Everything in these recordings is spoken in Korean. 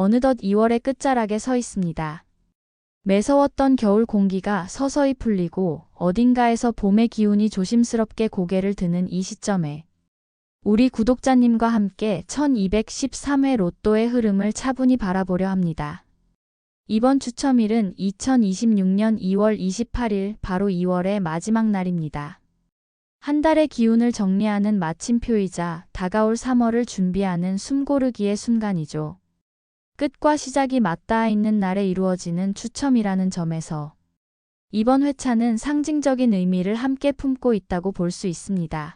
어느덧 2월의 끝자락에 서 있습니다. 매서웠던 겨울 공기가 서서히 풀리고 어딘가에서 봄의 기운이 조심스럽게 고개를 드는 이 시점에 우리 구독자님과 함께 1213회 로또의 흐름을 차분히 바라보려 합니다. 이번 추첨일은 2026년 2월 28일 바로 2월의 마지막 날입니다. 한 달의 기운을 정리하는 마침표이자 다가올 3월을 준비하는 숨고르기의 순간이죠. 끝과 시작이 맞닿아 있는 날에 이루어지는 추첨이라는 점에서 이번 회차는 상징적인 의미를 함께 품고 있다고 볼 수 있습니다.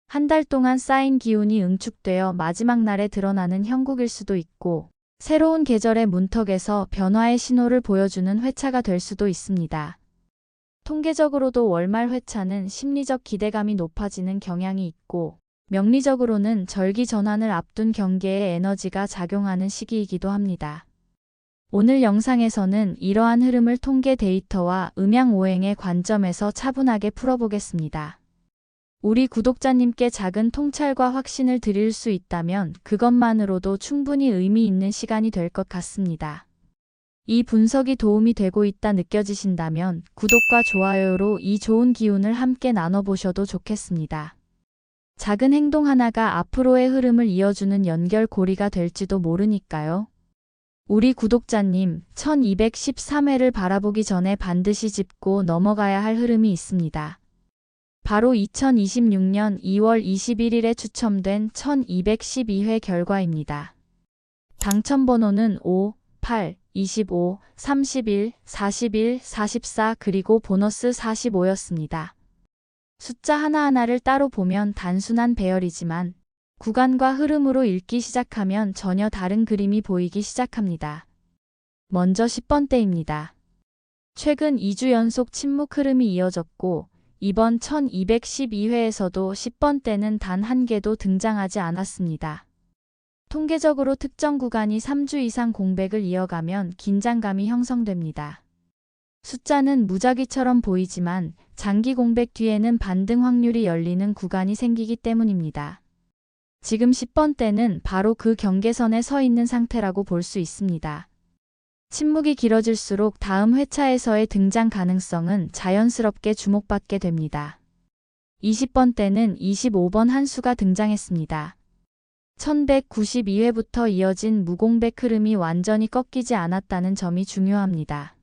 한 달 동안 쌓인 기운이 응축되어 마지막 날에 드러나는 형국일 수도 있고 새로운 계절의 문턱에서 변화의 신호를 보여주는 회차가 될 수도 있습니다. 통계적으로도 월말 회차는 심리적 기대감이 높아지는 경향이 있고 명리적으로는 절기 전환을 앞둔 경계의 에너지가 작용하는 시기이기도 합니다. 오늘 영상에서는 이러한 흐름을 통계 데이터와 음양오행의 관점에서 차분하게 풀어보겠습니다. 우리 구독자님께 작은 통찰과 확신을 드릴 수 있다면 그것만으로도 충분히 의미 있는 시간이 될 것 같습니다. 이 분석이 도움이 되고 있다 느껴지신다면 구독과 좋아요로 이 좋은 기운을 함께 나눠보셔도 좋겠습니다. 작은 행동 하나가 앞으로의 흐름을 이어주는 연결고리가 될지도 모르니까요. 우리 구독자님, 1213회를 바라보기 전에 반드시 짚고 넘어가야 할 흐름이 있습니다. 바로 2026년 2월 21일에 추첨된 1212회 결과입니다. 당첨번호는 5, 8, 25, 31, 41, 44 그리고 보너스 45였습니다. 숫자 하나하나를 따로 보면 단순한 배열이지만 구간과 흐름으로 읽기 시작하면 전혀 다른 그림이 보이기 시작합니다. 먼저 10번대입니다. 최근 2주 연속 침묵 흐름이 이어졌고 이번 1212회에서도 10번대는 단 한 개도 등장하지 않았습니다. 통계적으로 특정 구간이 3주 이상 공백을 이어가면 긴장감이 형성됩니다. 숫자는 무작위처럼 보이지만 장기 공백 뒤에는 반등 확률이 열리는 구간이 생기기 때문입니다. 지금 10번대는 바로 그 경계선에 서 있는 상태라고 볼 수 있습니다. 침묵이 길어질수록 다음 회차에서의 등장 가능성은 자연스럽게 주목받게 됩니다. 20번대는 25번 한 수가 등장했습니다. 1192회부터 이어진 무공백 흐름이 완전히 꺾이지 않았다는 점이 중요합니다.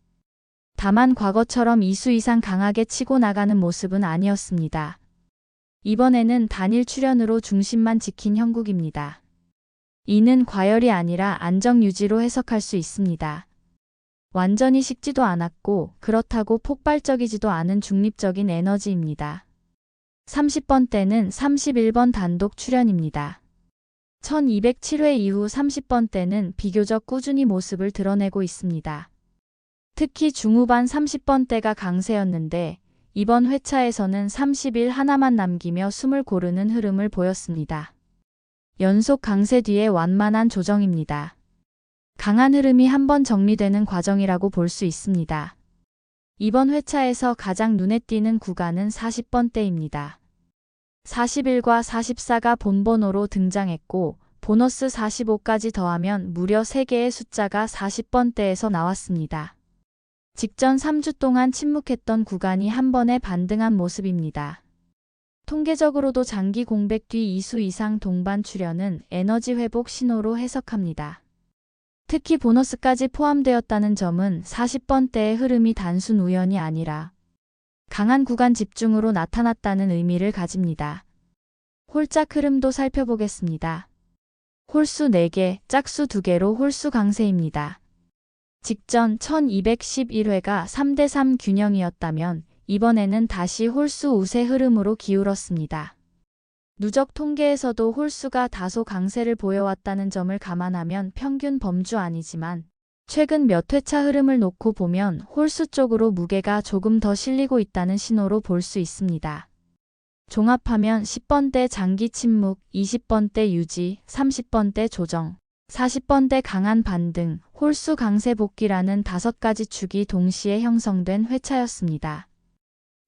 다만 과거처럼 2수 이상 강하게 치고 나가는 모습은 아니었습니다. 이번에는 단일 출현으로 중심만 지킨 형국입니다. 이는 과열이 아니라 안정 유지로 해석할 수 있습니다. 완전히 식지도 않았고 그렇다고 폭발적이지도 않은 중립적인 에너지입니다. 30번대는 31번 단독 출현입니다. 1207회 이후 30번대는 비교적 꾸준히 모습을 드러내고 있습니다. 특히 중후반 30번대가 강세였는데 이번 회차에서는 30일 하나만 남기며 숨을 고르는 흐름을 보였습니다. 연속 강세 뒤에 완만한 조정입니다. 강한 흐름이 한번 정리되는 과정이라고 볼 수 있습니다. 이번 회차에서 가장 눈에 띄는 구간은 40번대입니다. 41과 44가 본번호로 등장했고 보너스 45까지 더하면 무려 3개의 숫자가 40번대에서 나왔습니다. 직전 3주 동안 침묵했던 구간이 한 번에 반등한 모습입니다. 통계적으로도 장기 공백 뒤 2수 이상 동반 출현은 에너지 회복 신호로 해석합니다. 특히 보너스까지 포함되었다는 점은 40번대의 흐름이 단순 우연이 아니라 강한 구간 집중으로 나타났다는 의미를 가집니다. 홀짝 흐름도 살펴보겠습니다. 홀수 4개, 짝수 2개로 홀수 강세입니다. 직전 1211회가 3대3 균형이었다면 이번에는 다시 홀수 우세 흐름으로 기울었습니다. 누적 통계에서도 홀수가 다소 강세를 보여왔다는 점을 감안하면 평균 범주 아니지만 최근 몇 회차 흐름을 놓고 보면 홀수 쪽으로 무게가 조금 더 실리고 있다는 신호로 볼 수 있습니다. 종합하면 10번대 장기 침묵, 20번대 유지, 30번대 조정, 40번대 강한 반등, 홀수 강세 복귀라는 5가지 축이 동시에 형성된 회차였습니다.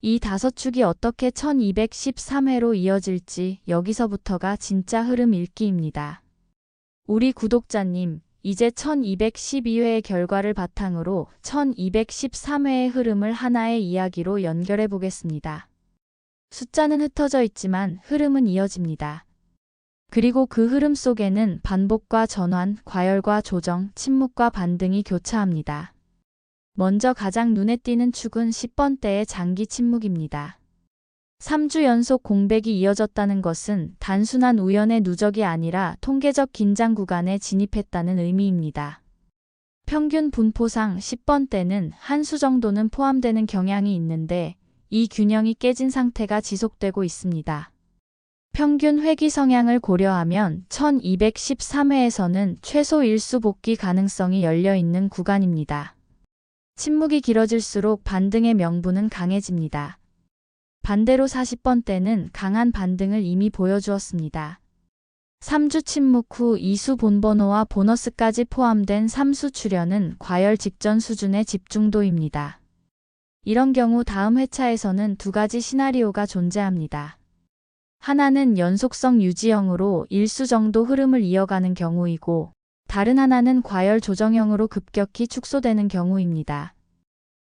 이 5축이 어떻게 1213회로 이어질지 여기서부터가 진짜 흐름 읽기입니다. 우리 구독자님, 이제 1212회의 결과를 바탕으로 1213회의 흐름을 하나의 이야기로 연결해 보겠습니다. 숫자는 흩어져 있지만 흐름은 이어집니다. 그리고 그 흐름 속에는 반복과 전환, 과열과 조정, 침묵과 반등이 교차합니다. 먼저 가장 눈에 띄는 축은 10번대의 장기 침묵입니다. 3주 연속 공백이 이어졌다는 것은 단순한 우연의 누적이 아니라 통계적 긴장 구간에 진입했다는 의미입니다. 평균 분포상 10번대는 한 수 정도는 포함되는 경향이 있는데 이 균형이 깨진 상태가 지속되고 있습니다. 평균 회귀 성향을 고려하면 1213회에서는 최소 일수 복귀 가능성이 열려있는 구간입니다. 침묵이 길어질수록 반등의 명분은 강해집니다. 반대로 40번대는 강한 반등을 이미 보여주었습니다. 3주 침묵 후 2수 본번호와 보너스까지 포함된 3수 출현은 과열 직전 수준의 집중도입니다. 이런 경우 다음 회차에서는 두 가지 시나리오가 존재합니다. 하나는 연속성 유지형으로 1수 정도 흐름을 이어가는 경우이고, 다른 하나는 과열 조정형으로 급격히 축소되는 경우입니다.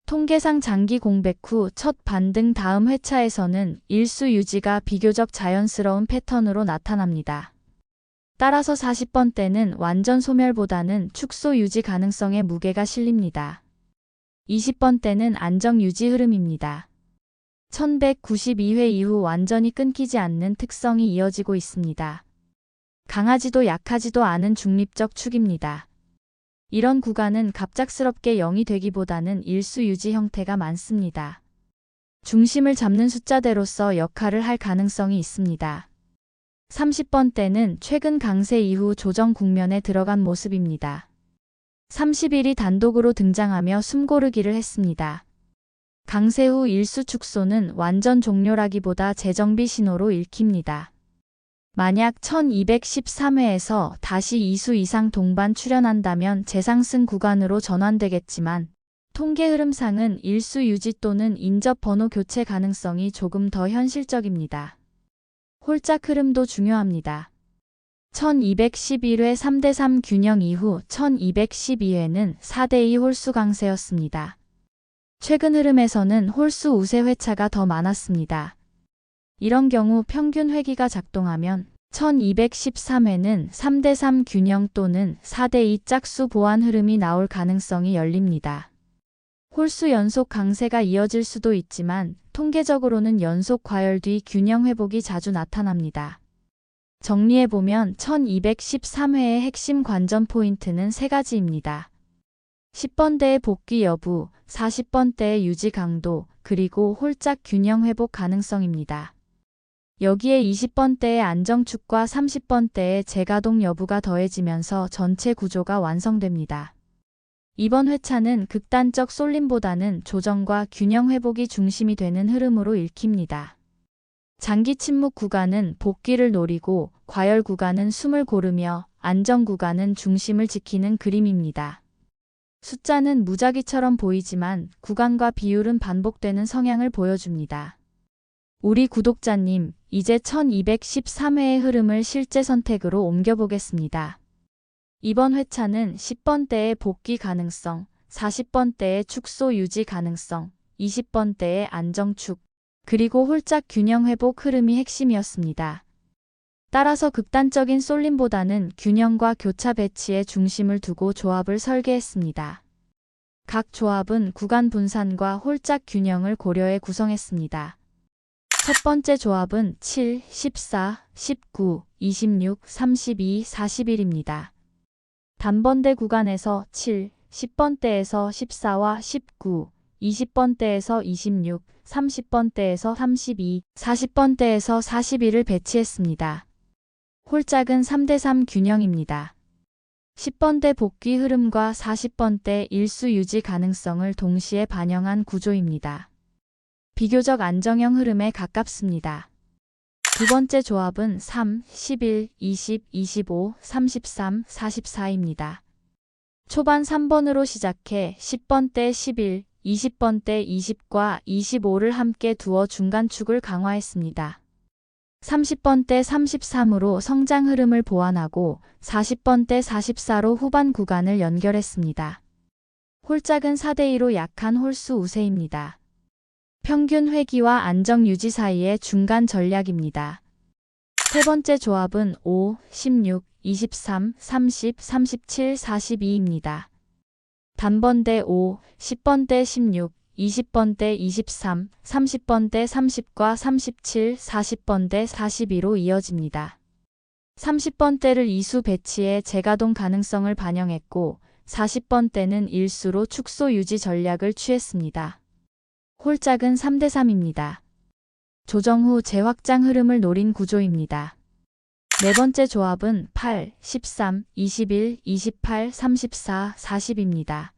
통계상 장기 공백 후 첫 반등 다음 회차에서는 일수 유지가 비교적 자연스러운 패턴으로 나타납니다. 따라서 40번대는 완전 소멸보다는 축소 유지 가능성에 무게가 실립니다. 20번대는 안정 유지 흐름입니다. 1192회 이후 완전히 끊기지 않는 특성이 이어지고 있습니다. 강하지도 약하지도 않은 중립적 축입니다. 이런 구간은 갑작스럽게 0이 되기보다는 일수 유지 형태가 많습니다. 중심을 잡는 숫자대로서 역할을 할 가능성이 있습니다. 30번대는 최근 강세 이후 조정 국면에 들어간 모습입니다. 30일이 단독으로 등장하며 숨고르기를 했습니다. 강세 후 일수 축소는 완전 종료라기보다 재정비 신호로 읽힙니다. 만약 1213회에서 다시 2수 이상 동반 출현한다면 재상승 구간으로 전환되겠지만 통계 흐름상은 일수 유지 또는 인접 번호 교체 가능성이 조금 더 현실적입니다. 홀짝 흐름도 중요합니다. 1211회 3대3 균형 이후 1212회는 4대2 홀수 강세였습니다. 최근 흐름에서는 홀수 우세 회차가 더 많았습니다. 이런 경우 평균 회귀가 작동하면 1213회는 3대3 균형 또는 4대2 짝수 보완 흐름이 나올 가능성이 열립니다. 홀수 연속 강세가 이어질 수도 있지만 통계적으로는 연속 과열 뒤 균형 회복이 자주 나타납니다. 정리해보면 1213회의 핵심 관전 포인트는 세 가지입니다. 10번대의 복귀 여부, 40번대의 유지 강도, 그리고 홀짝 균형 회복 가능성입니다. 여기에 20번대의 안정축과 30번대의 재가동 여부가 더해지면서 전체 구조가 완성됩니다. 이번 회차는 극단적 쏠림보다는 조정과 균형 회복이 중심이 되는 흐름으로 읽힙니다. 장기 침묵 구간은 복귀를 노리고 과열 구간은 숨을 고르며 안정 구간은 중심을 지키는 그림입니다. 숫자는 무작위처럼 보이지만 구간과 비율은 반복되는 성향을 보여줍니다. 우리 구독자님, 이제 1213회의 흐름을 실제 선택으로 옮겨보겠습니다. 이번 회차는 10번대의 복귀 가능성, 40번대의 축소 유지 가능성, 20번대의 안정축, 그리고 홀짝 균형 회복 흐름이 핵심이었습니다. 따라서 극단적인 쏠림보다는 균형과 교차 배치에 중심을 두고 조합을 설계했습니다. 각 조합은 구간 분산과 홀짝 균형을 고려해 구성했습니다. 첫 번째 조합은 7, 14, 19, 26, 32, 41입니다. 단번대 구간에서 7, 10번대에서 14와 19, 20번대에서 26, 30번대에서 32, 40번대에서 41을 배치했습니다. 홀짝은 3대3 균형입니다. 10번대 복귀 흐름과 40번대 일수 유지 가능성을 동시에 반영한 구조입니다. 비교적 안정형 흐름에 가깝습니다. 두 번째 조합은 3, 11, 20, 25, 33, 44입니다. 초반 3번으로 시작해 10번대 11, 20번대 20과 25를 함께 두어 중간축을 강화했습니다. 30번대 33으로 성장 흐름을 보완하고 40번대 44로 후반 구간을 연결했습니다. 홀짝은 4대2로 약한 홀수 우세입니다. 평균 회귀와 안정 유지 사이의 중간 전략입니다. 세 번째 조합은 5, 16, 23, 30, 37, 42입니다. 단번대 5, 10번대 16, 20번대 23, 30번대 30과 37, 40번대 42로 이어집니다. 30번대를 이수 배치해 재가동 가능성을 반영했고 40번대는 일수로 축소 유지 전략을 취했습니다. 홀짝은 3대3입니다. 조정 후 재확장 흐름을 노린 구조입니다. 네 번째 조합은 8, 13, 21, 28, 34, 40입니다.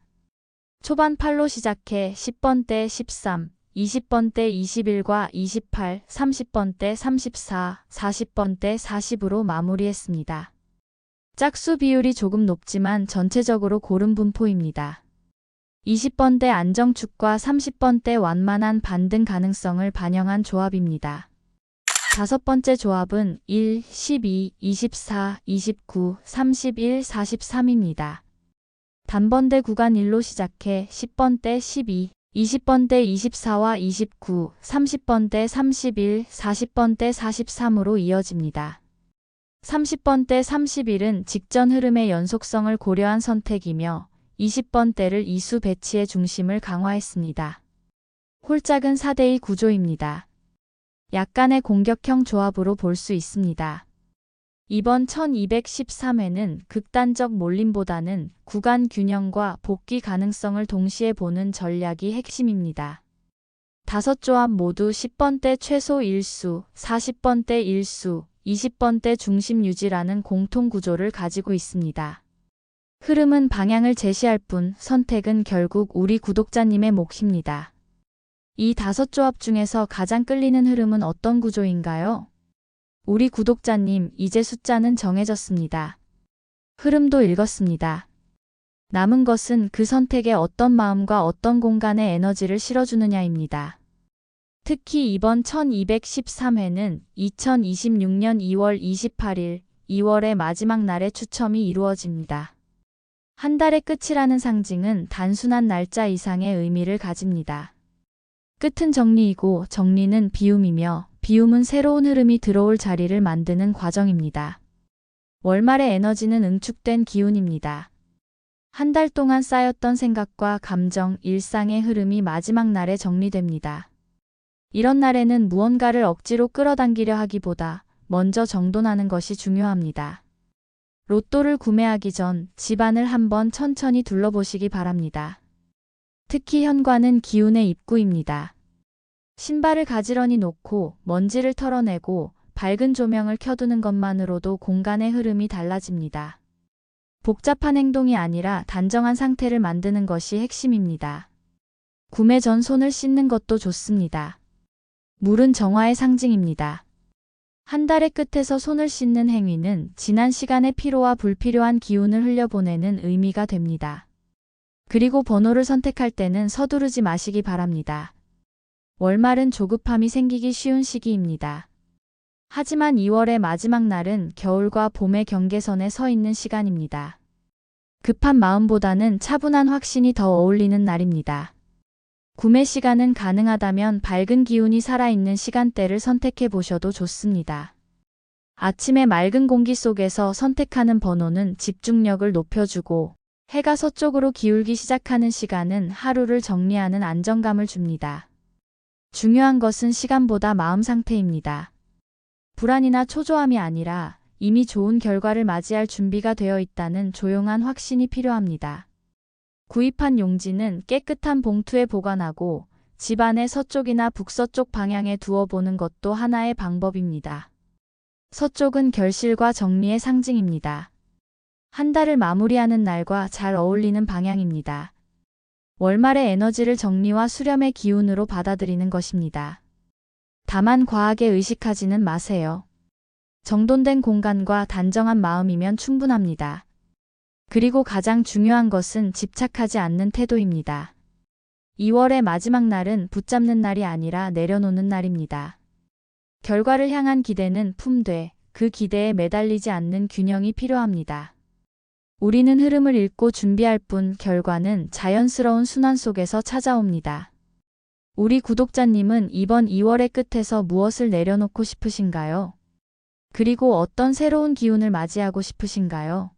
초반 8로 시작해 10번대 13, 20번대 21과 28, 30번대 34, 40번대 40으로 마무리했습니다. 짝수 비율이 조금 높지만 전체적으로 고른 분포입니다. 20번대 안정축과 30번대 완만한 반등 가능성을 반영한 조합입니다. 다섯 번째 조합은 1, 12, 24, 29, 31, 43입니다. 단번대 구간 1로 시작해 10번대 12, 20번대 24와 29, 30번대 31, 40번대 43으로 이어집니다. 30번대 31은 직전 흐름의 연속성을 고려한 선택이며 20번대를 이수 배치의 중심을 강화했습니다. 홀짝은 4대2 구조입니다. 약간의 공격형 조합으로 볼 수 있습니다. 이번 1213회는 극단적 몰림보다는 구간 균형과 복귀 가능성을 동시에 보는 전략이 핵심입니다. 5조합 모두 10번대 최소 1수, 40번대 1수, 20번대 중심 유지라는 공통 구조를 가지고 있습니다. 흐름은 방향을 제시할 뿐 선택은 결국 우리 구독자님의 몫입니다. 이 5조합 중에서 가장 끌리는 흐름은 어떤 구조인가요? 우리 구독자님, 이제 숫자는 정해졌습니다. 흐름도 읽었습니다. 남은 것은 그 선택에 어떤 마음과 어떤 공간의 에너지를 실어주느냐입니다. 특히 이번 1213회는 2026년 2월 28일, 2월의 마지막 날에 추첨이 이루어집니다. 한 달의 끝이라는 상징은 단순한 날짜 이상의 의미를 가집니다. 끝은 정리이고 정리는 비움이며 비움은 새로운 흐름이 들어올 자리를 만드는 과정입니다. 월말의 에너지는 응축된 기운입니다. 한 달 동안 쌓였던 생각과 감정, 일상의 흐름이 마지막 날에 정리됩니다. 이런 날에는 무언가를 억지로 끌어당기려 하기보다 먼저 정돈하는 것이 중요합니다. 로또를 구매하기 전 집안을 한번 천천히 둘러보시기 바랍니다. 특히 현관은 기운의 입구입니다. 신발을 가지런히 놓고 먼지를 털어내고 밝은 조명을 켜두는 것만으로도 공간의 흐름이 달라집니다. 복잡한 행동이 아니라 단정한 상태를 만드는 것이 핵심입니다. 구매 전 손을 씻는 것도 좋습니다. 물은 정화의 상징입니다. 한 달의 끝에서 손을 씻는 행위는 지난 시간의 피로와 불필요한 기운을 흘려보내는 의미가 됩니다. 그리고 번호를 선택할 때는 서두르지 마시기 바랍니다. 월말은 조급함이 생기기 쉬운 시기입니다. 하지만 2월의 마지막 날은 겨울과 봄의 경계선에 서 있는 시간입니다. 급한 마음보다는 차분한 확신이 더 어울리는 날입니다. 구매 시간은 가능하다면 밝은 기운이 살아있는 시간대를 선택해 보셔도 좋습니다. 아침의 맑은 공기 속에서 선택하는 번호는 집중력을 높여주고 해가 서쪽으로 기울기 시작하는 시간은 하루를 정리하는 안정감을 줍니다. 중요한 것은 시간보다 마음 상태입니다. 불안이나 초조함이 아니라 이미 좋은 결과를 맞이할 준비가 되어 있다는 조용한 확신이 필요합니다. 구입한 용지는 깨끗한 봉투에 보관하고 집안의 서쪽이나 북서쪽 방향에 두어보는 것도 하나의 방법입니다. 서쪽은 결실과 정리의 상징입니다. 한 달을 마무리하는 날과 잘 어울리는 방향입니다. 월말의 에너지를 정리와 수렴의 기운으로 받아들이는 것입니다. 다만 과하게 의식하지는 마세요. 정돈된 공간과 단정한 마음이면 충분합니다. 그리고 가장 중요한 것은 집착하지 않는 태도입니다. 2월의 마지막 날은 붙잡는 날이 아니라 내려놓는 날입니다. 결과를 향한 기대는 품되 그 기대에 매달리지 않는 균형이 필요합니다. 우리는 흐름을 읽고 준비할 뿐 결과는 자연스러운 순환 속에서 찾아옵니다. 우리 구독자님은 이번 2월의 끝에서 무엇을 내려놓고 싶으신가요? 그리고 어떤 새로운 기운을 맞이하고 싶으신가요?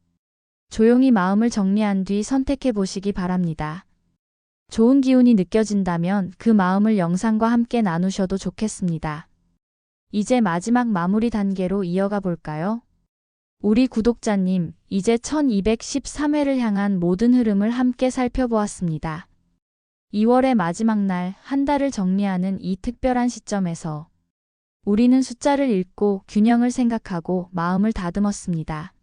조용히 마음을 정리한 뒤 선택해 보시기 바랍니다. 좋은 기운이 느껴진다면 그 마음을 영상과 함께 나누셔도 좋겠습니다. 이제 마지막 마무리 단계로 이어가 볼까요? 우리 구독자님, 이제 1213회를 향한 모든 흐름을 함께 살펴보았습니다. 2월의 마지막 날, 한 달을 정리하는 이 특별한 시점에서 우리는 숫자를 읽고 균형을 생각하고 마음을 다듬었습니다.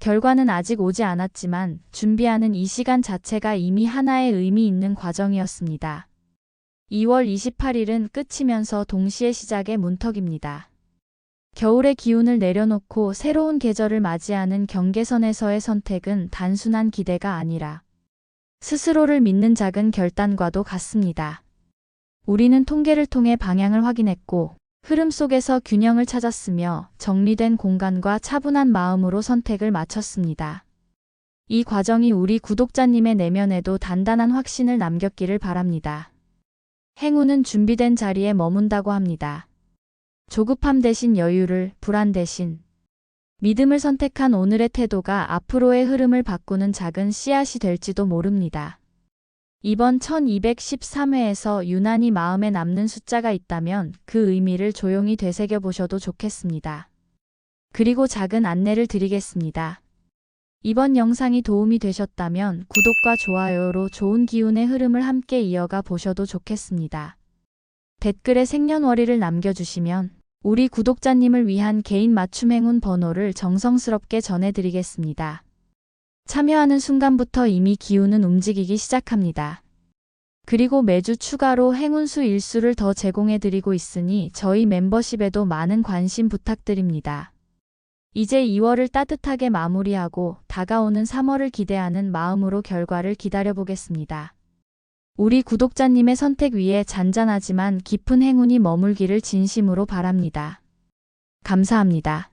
결과는 아직 오지 않았지만 준비하는 이 시간 자체가 이미 하나의 의미 있는 과정이었습니다. 2월 28일은 끝이면서 동시에 시작의 문턱입니다. 겨울의 기운을 내려놓고 새로운 계절을 맞이하는 경계선에서의 선택은 단순한 기대가 아니라 스스로를 믿는 작은 결단과도 같습니다. 우리는 통계를 통해 방향을 확인했고 흐름 속에서 균형을 찾았으며 정리된 공간과 차분한 마음으로 선택을 마쳤습니다. 이 과정이 우리 구독자님의 내면에도 단단한 확신을 남겼기를 바랍니다. 행운은 준비된 자리에 머문다고 합니다. 조급함 대신 여유를, 불안 대신 믿음을 선택한 오늘의 태도가 앞으로의 흐름을 바꾸는 작은 씨앗이 될지도 모릅니다. 이번 1213회에서 유난히 마음에 남는 숫자가 있다면 그 의미를 조용히 되새겨 보셔도 좋겠습니다. 그리고 작은 안내를 드리겠습니다. 이번 영상이 도움이 되셨다면 구독과 좋아요로 좋은 기운의 흐름을 함께 이어가 보셔도 좋겠습니다. 댓글에 생년월일을 남겨주시면 우리 구독자님을 위한 개인 맞춤 행운 번호를 정성스럽게 전해드리겠습니다. 참여하는 순간부터 이미 기운은 움직이기 시작합니다. 그리고 매주 추가로 행운수 일수를 더 제공해드리고 있으니 저희 멤버십에도 많은 관심 부탁드립니다. 이제 2월을 따뜻하게 마무리하고 다가오는 3월을 기대하는 마음으로 결과를 기다려보겠습니다. 우리 구독자님의 선택 위에 잔잔하지만 깊은 행운이 머물기를 진심으로 바랍니다. 감사합니다.